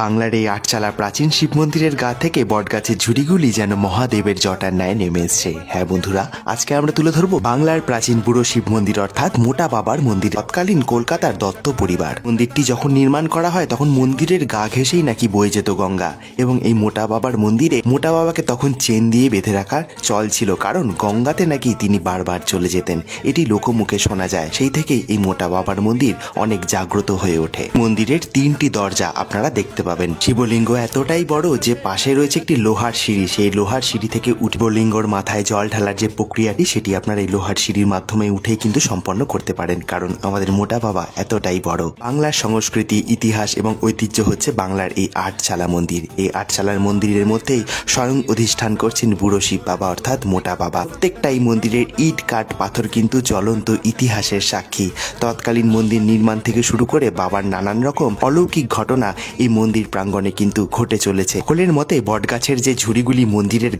বাংলার এই আটচালা প্রাচীন শিব মন্দিরের গা থেকে বটগাছের ঝুড়িগুলি যেন মহাদেবের জটার ন্যায় নেমে এসছে। হ্যাঁ বন্ধুরা, আজকে আমরা তুলে ধরবো বাংলার প্রাচীন বুড়ো শিব মন্দির অর্থাৎ মোটা বাবার মন্দির। তৎকালীন কলকাতার দত্ত পরিবার মন্দিরটি যখন নির্মাণ করা হয় তখন মন্দিরের গা ঘেঁষেই নাকি বয়ে যেত গঙ্গা, এবং এই মোটা বাবার মন্দিরে মোটা বাবাকে তখন চেন দিয়ে বেঁধে রাখার চল ছিল, কারণ গঙ্গাতে নাকি তিনি বারবার চলে যেতেন। এটি লোকমুখে শোনা যায়। সেই থেকেই এই মোটা বাবার মন্দির অনেক জাগ্রত হয়ে ওঠে। মন্দিরের 3টি দরজা আপনারা দেখতে পাবেন। শিবলিঙ্গ এতটাই বড় যে পাশে রয়েছে একটি লোহার সিঁড়ি। সেই লোহার সিঁড়ি থেকে শিবলিঙ্গর মাথায় জল ঢালার যে প্রক্রিয়াটি, সেটি আপনারা এই লোহার সিঁড়ির মাধ্যমে উঠেই কিন্তু সম্পন্ন করতে পারেন, কারণ আমাদের মোটা বাবা এতটাই বড়। বাংলার সংস্কৃতি, ইতিহাস এবং ঐতিহ্য হচ্ছে বাংলার এই আটচালা মন্দির। এই আটচালার মন্দিরের মধ্যেই স্বয়ং অধিষ্ঠান করছেন বুড়ো শিব বাবা অর্থাৎ মোটা বাবা। প্রত্যেকটাই মন্দিরের ইট কাঠ পাথর কিন্তু জ্বলন্ত ইতিহাসের সাক্ষী। তৎকালীন মন্দির নির্মাণ থেকে শুরু করে বাবার নানান রকম অলৌকিক ঘটনা এই মন্দির প্রাঙ্গণে কিন্তু ঘটে চলেছে। সকলের মতে বটগাছের যে ঝুড়িগুলি মন্দিরের